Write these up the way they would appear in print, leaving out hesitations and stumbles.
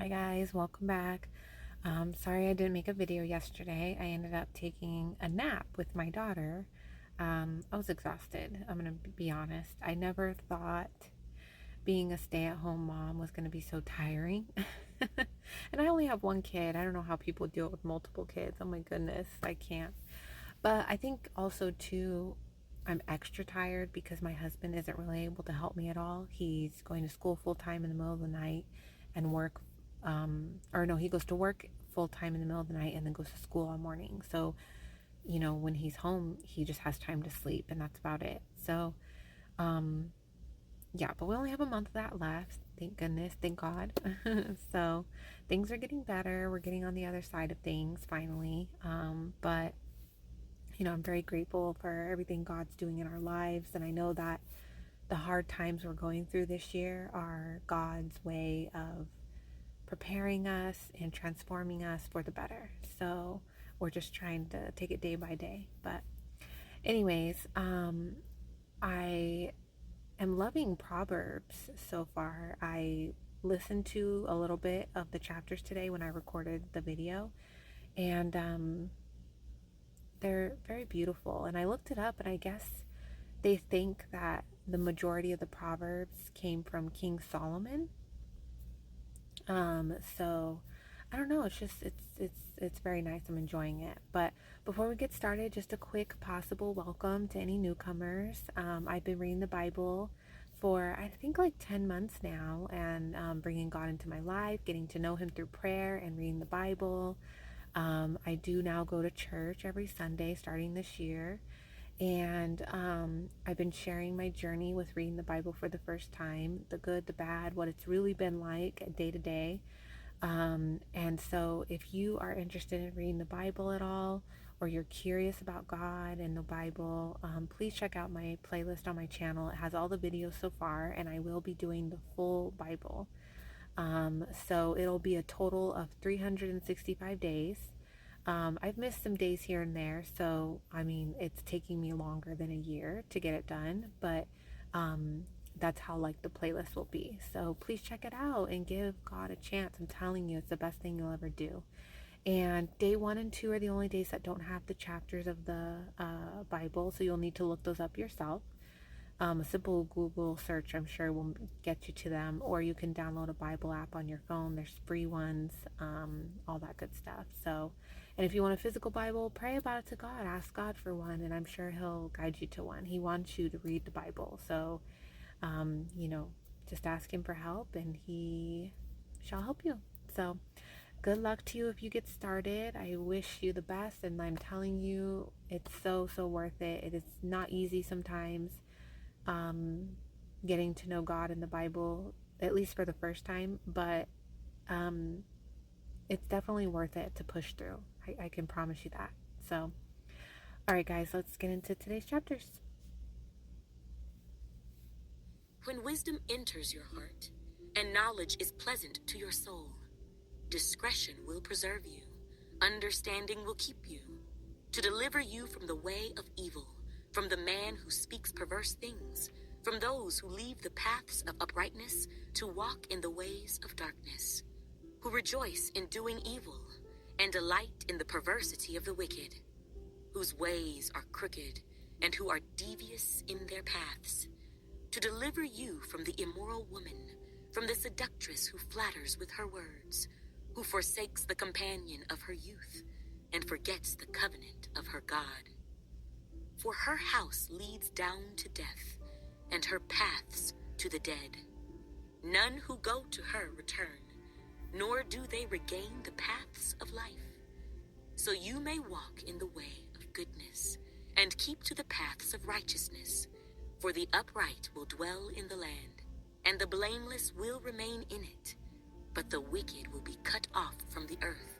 Hi guys, welcome back. Sorry I didn't make a video yesterday. I ended up taking a nap with my daughter. I was exhausted, I'm gonna be honest. I never thought being a stay-at-home mom was gonna be so tiring. And I only have one kid. I don't know how people deal with multiple kids. Oh my goodness, I can't. But I think also too, I'm extra tired because my husband isn't really able to help me at all. He's going to school full time in the middle of the night and work, or no, he goes to work full time in the middle of the night and then goes to school all morning. So, when he's home, he just has time to sleep and that's about it. So, um, yeah, but we only have a month of that left. Thank goodness, thank God. So things are getting better. We're getting on the other side of things finally. But I'm very grateful for everything God's doing in our lives. And I know that the hard times we're going through this year are God's way of preparing us and transforming us for the better. So we're just trying to take it day by day. But, anyways, I am loving Proverbs so far. I listened to a little bit of the chapters today when I recorded the video, and they're very beautiful. And I looked it up, and I guess they think that the majority of the Proverbs came from King Solomon. So I don't know. It's very nice. I'm enjoying it. But before we get started, just a quick possible welcome to any newcomers. I've been reading the Bible for I think like 10 months now, and bringing God into my life, getting to know Him through prayer and reading the Bible. I do now go to church every Sunday starting this year. And I've been sharing my journey with reading the Bible for the first time, the good, the bad, what it's really been like day to day. And so if you are interested in reading the Bible at all, or you're curious about God and the Bible, please check out my playlist on my channel. It has all the videos so far, and I will be doing the full Bible. So it'll be a total of 365 days. I've missed some days here and there, so I mean, it's taking me longer than a year to get it done, but that's how like the playlist will be. So please check it out and give God a chance. I'm telling you, it's the best thing you'll ever do. And day 1 and 2 are the only days that don't have the chapters of the Bible, so you'll need to look those up yourself. A simple Google search, I'm sure, will get you to them, or you can download a Bible app on your phone. There's free ones, all that good stuff. So, and if you want a physical Bible, pray about it to God. Ask God for one, and I'm sure He'll guide you to one. He wants you to read the Bible. So, just ask Him for help, and He shall help you. So, good luck to you if you get started. I wish you the best, and I'm telling you, it's so, so worth it. It is not easy sometimes, um, getting to know God in the Bible, at least for the first time, but um, it's definitely worth it to push through. I can promise you that. So, all right, guys, let's get into today's chapters. When wisdom enters your heart, and knowledge is pleasant to your soul, discretion will preserve you, understanding will keep you, to deliver you from the way of evil, from the man who speaks perverse things, from those who leave the paths of uprightness to walk in the ways of darkness, who rejoice in doing evil, and delight in the perversity of the wicked, whose ways are crooked, and who are devious in their paths, to deliver you from the immoral woman, from the seductress who flatters with her words, who forsakes the companion of her youth, and forgets the covenant of her God. For her house leads down to death, and her paths to the dead. None who go to her return, nor do they regain the paths of life. So you may walk in the way of goodness, and keep to the paths of righteousness. For the upright will dwell in the land, and the blameless will remain in it. But the wicked will be cut off from the earth,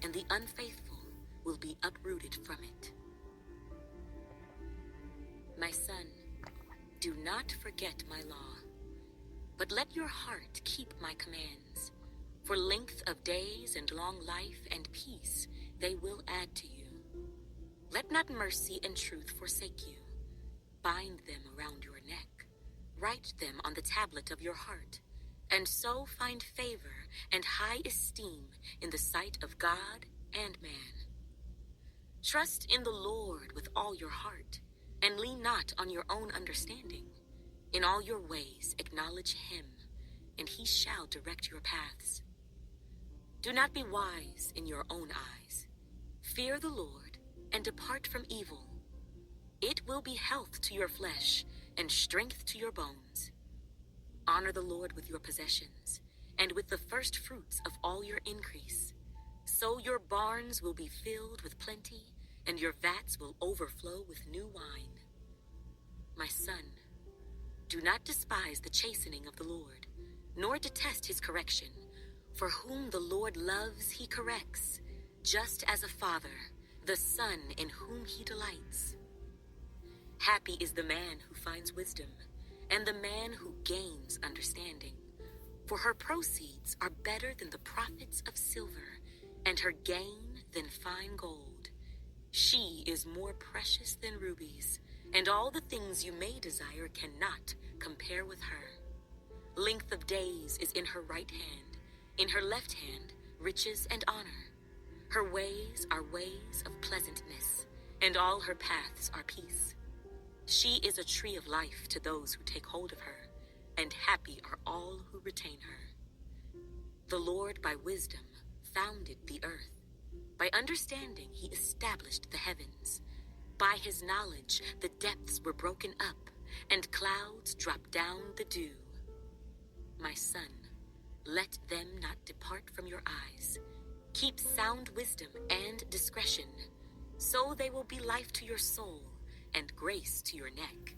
and the unfaithful will be uprooted from it. My son, do not forget my law, but let your heart keep my commands. For length of days and long life and peace they will add to you. Let not mercy and truth forsake you. Bind them around your neck. Write them on the tablet of your heart. and so find favor and high esteem in the sight of God and man. Trust in the Lord with all your heart, and lean not on your own understanding. In all your ways acknowledge him, and he shall direct your paths. Do not be wise in your own eyes. Fear the Lord, and depart from evil. It will be health to your flesh, and strength to your bones. Honor the Lord with your possessions, and with the first fruits of all your increase. So your barns will be filled with plenty, and your vats will overflow with new wine. My son, do not despise the chastening of the Lord, nor detest his correction. For whom the Lord loves, he corrects, just as a father, the son in whom he delights. Happy is the man who finds wisdom, and the man who gains understanding. For her proceeds are better than the profits of silver, and her gain than fine gold. She is more precious than rubies, and all the things you may desire cannot compare with her. Length of days is in her right hand, in her left hand riches and honor. Her ways are ways of pleasantness, and all her paths are peace. She is a tree of life to those who take hold of her, and happy are all who retain her. The Lord by wisdom founded the earth. By understanding he established the heavens. By his knowledge the depths were broken up, and clouds dropped down the dew. My son, let them not depart from your eyes. Keep sound wisdom and discretion, so they will be life to your soul and grace to your neck.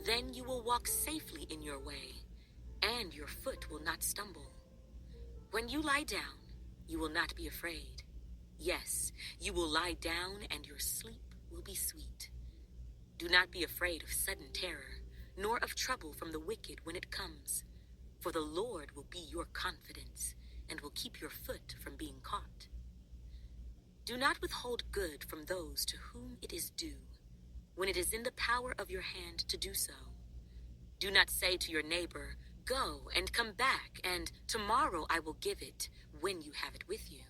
Then you will walk safely in your way, and your foot will not stumble. When you lie down, you will not be afraid. Yes, you will lie down, and your sleep will be sweet. Do not be afraid of sudden terror, nor of trouble from the wicked when it comes. For the Lord will be your confidence, and will keep your foot from being caught. Do not withhold good from those to whom it is due, when it is in the power of your hand to do so. Do not say to your neighbor, "Go and come back, and tomorrow I will give it," when you have it with you.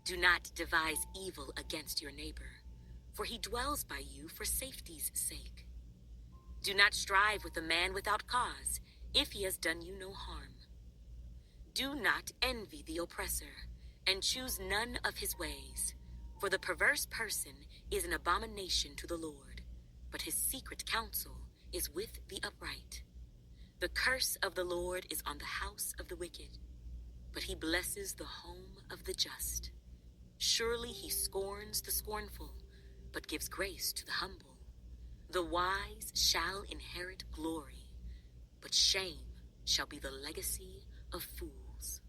Do not devise evil against your neighbor, for he dwells by you for safety's sake. Do not strive with a man without cause, if he has done you no harm. Do not envy the oppressor, and choose none of his ways, for the perverse person is an abomination to the Lord, but his secret counsel is with the upright. The curse of the Lord is on the house of the wicked, but he blesses the home of the just. Surely he scorns the scornful, but gives grace to the humble. The wise shall inherit glory, but shame shall be the legacy of fools.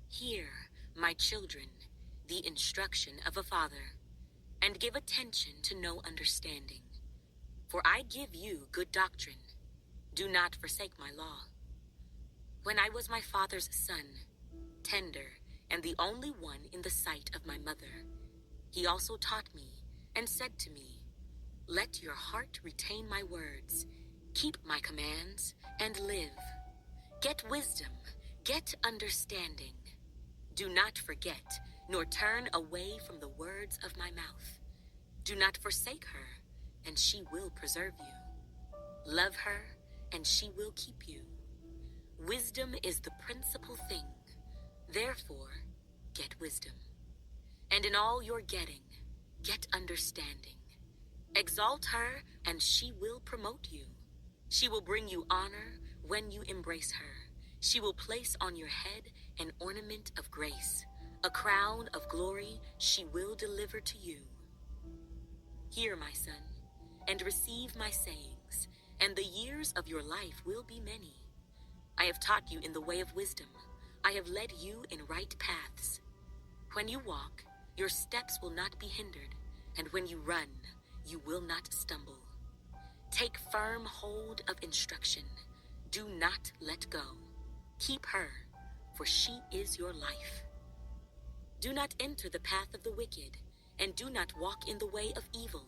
Hear, my children, the instruction of a father, and give attention to know understanding. For I give you good doctrine. Do not forsake my law. When I was my father's son, tender, and the only one in the sight of my mother, he also taught me, and said to me, "Let your heart retain my words, keep my commands, and live. Get wisdom, get understanding. Do not forget, nor turn away from the words of my mouth. Do not forsake her, and she will preserve you. Love her, and she will keep you. Wisdom is the principal thing. Therefore, get wisdom. And in all your getting, get understanding. Exalt her, and she will promote you. She will bring you honor when you embrace her. She will place on your head an ornament of grace. A crown of glory she will deliver to you. Hear, my son, and receive my sayings, and the years of your life will be many. I have taught you in the way of wisdom. I have led you in right paths. When you walk, your steps will not be hindered, and when you run, you will not stumble. Take firm hold of instruction. Do not let go. Keep her, for she is your life. Do not enter the path of the wicked, and do not walk in the way of evil.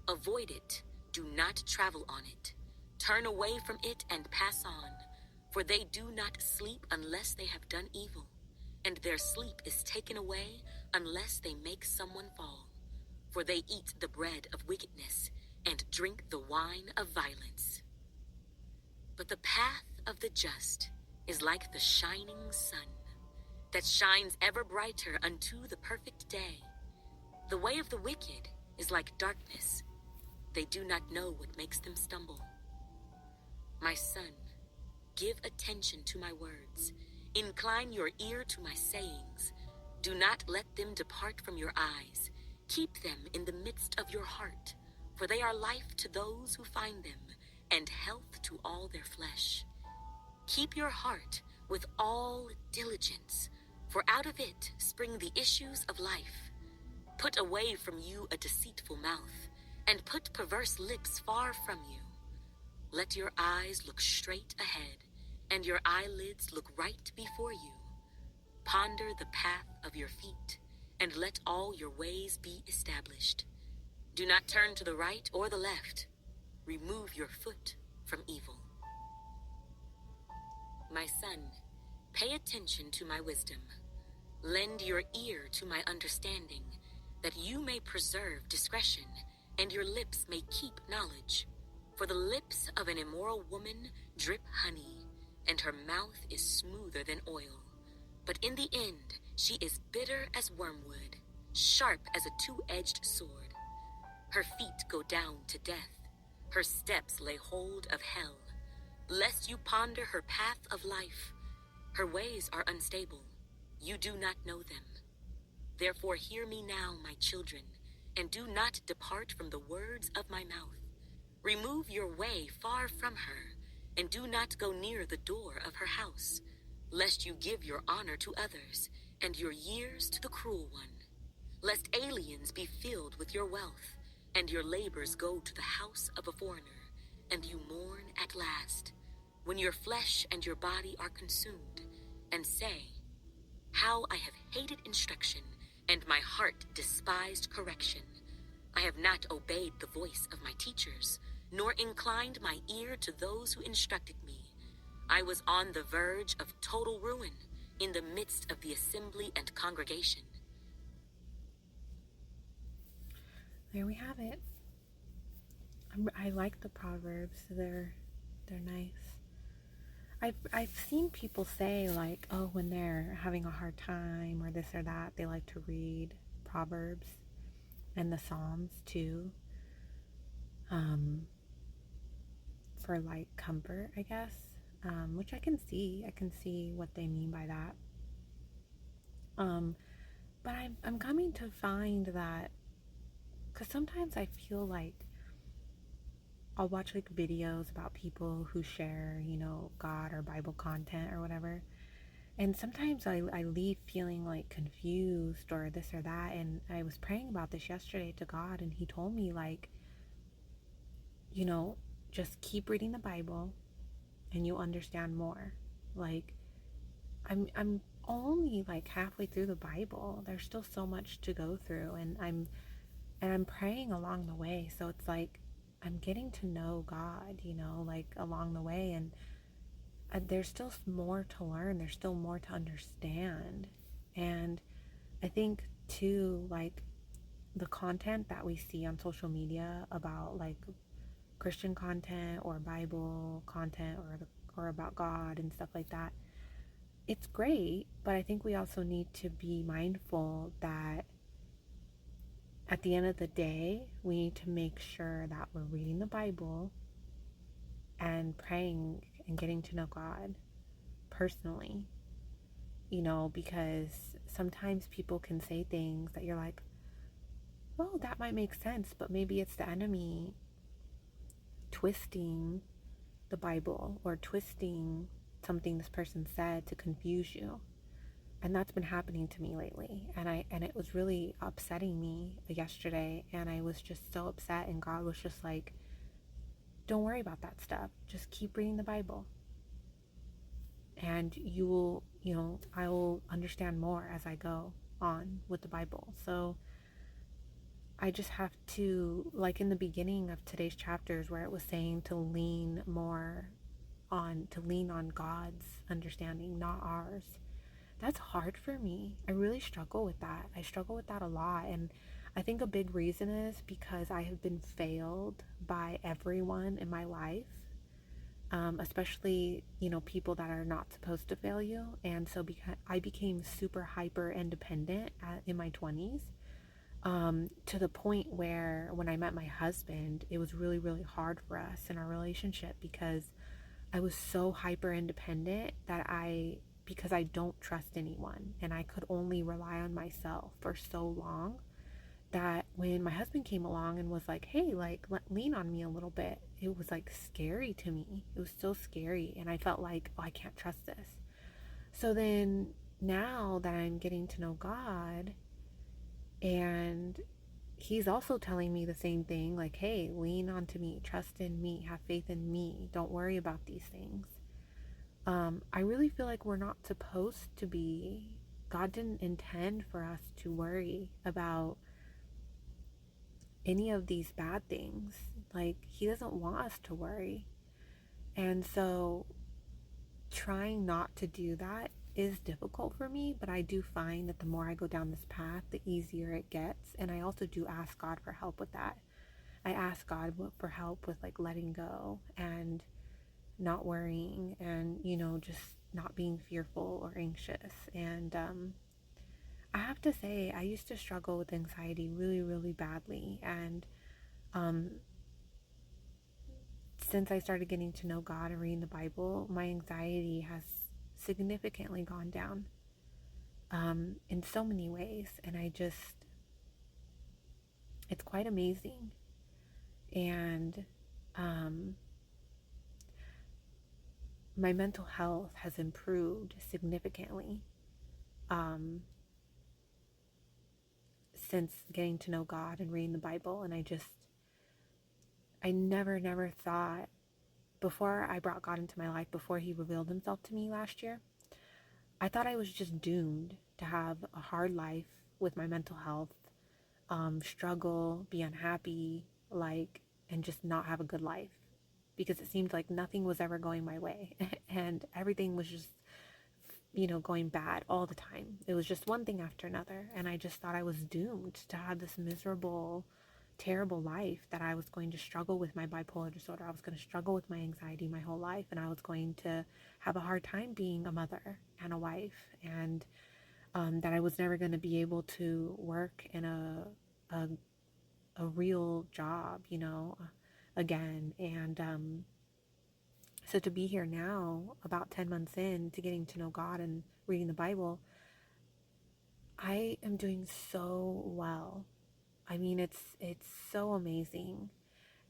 Avoid it. Do not travel on it. Turn away from it and pass on, for they do not sleep unless they have done evil, and their sleep is taken away unless they make someone fall. For they eat the bread of wickedness and drink the wine of violence. But the path of the just is like the shining sun, that shines ever brighter unto the perfect day. The way of the wicked is like darkness. They do not know what makes them stumble. My son, give attention to my words. Incline your ear to my sayings. Do not let them depart from your eyes. Keep them in the midst of your heart, for they are life to those who find them, and health to all their flesh. Keep your heart with all diligence, for out of it spring the issues of life. Put away from you a deceitful mouth, and put perverse lips far from you. Let your eyes look straight ahead, and your eyelids look right before you. Ponder the path of your feet, and let all your ways be established. Do not turn to the right or the left. Remove your foot from evil. My son, pay attention to my wisdom. Lend your ear to my understanding, that you may preserve discretion, and your lips may keep knowledge. For the lips of an immoral woman drip honey, and her mouth is smoother than oil. But in the end, she is bitter as wormwood, sharp as a two-edged sword. Her feet go down to death. Her steps lay hold of hell. Lest you ponder her path of life. Her ways are unstable. You do not know them. Therefore hear me now, my children, and do not depart from the words of my mouth. Remove your way far from her, and do not go near the door of her house, lest you give your honor to others, and your years to the cruel one. Lest aliens be filled with your wealth, and your labors go to the house of a foreigner, and you mourn at last, when your flesh and your body are consumed, and say, how I have hated instruction, and my heart despised correction. I have not obeyed the voice of my teachers, nor inclined my ear to those who instructed me. I was on the verge of total ruin, in the midst of the assembly and congregation. There we have it. I like the Proverbs. They're nice. I've seen people say like, oh, when they're having a hard time or this or that, they like to read Proverbs and the Psalms too, um, for like comfort, I guess. Which I can see. I can see what they mean by that. Um, but I'm coming to find that because sometimes I feel like I'll watch like videos about people who share, God or Bible content or whatever. And sometimes I leave feeling like confused or this or that. And I was praying about this yesterday to God, and He told me, like, you know, just keep reading the Bible and you'll understand more. Like, I'm only like halfway through the Bible. There's still so much to go through, and I'm praying along the way. So it's like I'm getting to know God, like along the way, and there's still more to learn. There's still more to understand. And I think too, like the content that we see on social media about like Christian content or Bible content or about God and stuff like that, it's great, but I think we also need to be mindful that at the end of the day, we need to make sure that we're reading the Bible and praying and getting to know God personally, because sometimes people can say things that you're like, oh, that might make sense, but maybe it's the enemy twisting the Bible or twisting something this person said to confuse you. And that's been happening to me lately, and it was really upsetting me yesterday, and I was just so upset, and God was just like, don't worry about that stuff, just keep reading the Bible, and you will, I will understand more as I go on with the Bible. So I just have to, like in the beginning of today's chapters where it was saying to lean on God's understanding, not ours. That's hard for me. I really struggle with that. I struggle with that a lot. And I think a big reason is because I have been failed by everyone in my life, especially, people that are not supposed to fail you. And so I became super hyper independent in my 20s, to the point where when I met my husband, it was really, really hard for us in our relationship because I was so hyper independent because I don't trust anyone and I could only rely on myself for so long, that when my husband came along and was like, hey, like, lean on me a little bit, it was like scary to me. It was so scary. And I felt like, oh, I can't trust this. So then now that I'm getting to know God, and he's also telling me the same thing, like, hey, lean onto me, trust in me, have faith in me, don't worry about these things. I really feel like we're not supposed to be. God didn't intend for us to worry about any of these bad things. Like, He doesn't want us to worry. And so, trying not to do that is difficult for me, but I do find that the more I go down this path, the easier it gets. And I also do ask God for help with that. I ask God for help with like letting go and not worrying and, just not being fearful or anxious. And I have to say, I used to struggle with anxiety really, really badly. And um, since I started getting to know God and reading the Bible, my anxiety has significantly gone down, in so many ways. And it's quite amazing. And um, my mental health has improved significantly, um, since getting to know God and reading the Bible. And I never, never thought, before I brought God into my life, before He revealed Himself to me last year, I thought I was just doomed to have a hard life with my mental health, struggle, be unhappy, like, and just not have a good life because it seemed like nothing was ever going my way and everything was just, going bad all the time. It was just one thing after another. And I just thought I was doomed to have this miserable, terrible life, that I was going to struggle with my bipolar disorder. I was going to struggle with my anxiety my whole life. And I was going to have a hard time being a mother and a wife. And that I was never going to be able to work in a, a real job, again. And so to be here now, about 10 months in to getting to know God and reading the Bible, I am doing so well. I mean, it's so amazing,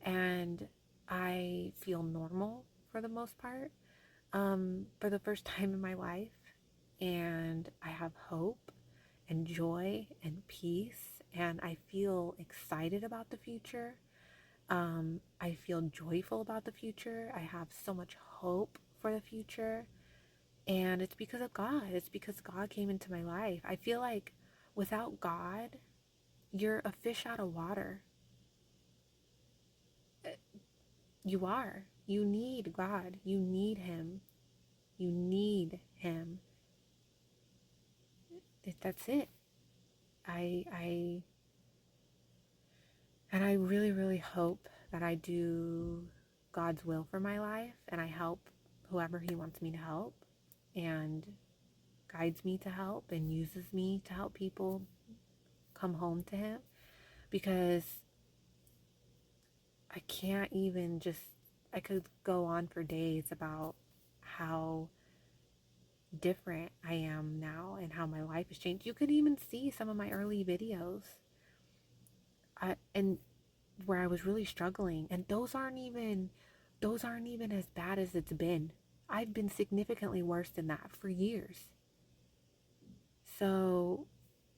and I feel normal for the most part, for the first time in my life, and I have hope and joy and peace, and I feel excited about the future. I feel joyful about the future. I have so much hope for the future. And it's because of God. It's because God came into my life. I feel like without God, you're a fish out of water. You are. You need God. You need Him. You need Him. That's it. I and I really, really hope that I do God's will for my life and I help whoever He wants me to help and guides me to help and uses me to help people come home to Him, because I can't even just, I could go on for days about how different I am now and how my life has changed. You could even see some of my early videos, and where I was really struggling, and those aren't even as bad as it's been. I've been significantly worse than that for years. So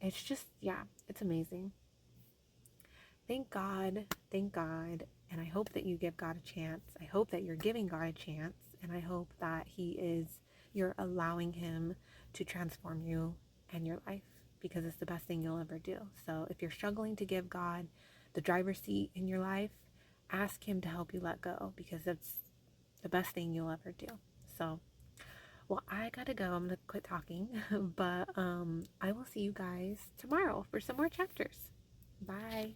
it's just, yeah, it's amazing. Thank God, thank God. And I hope that you give God a chance. I hope that you're giving God a chance. And I hope that you're allowing Him to transform you and your life, because it's the best thing you'll ever do. So if you're struggling to give God the driver's seat in your life, ask Him to help you let go, because that's the best thing you'll ever do. So, well, I gotta go. I'm gonna quit talking, but I will see you guys tomorrow for some more chapters. Bye.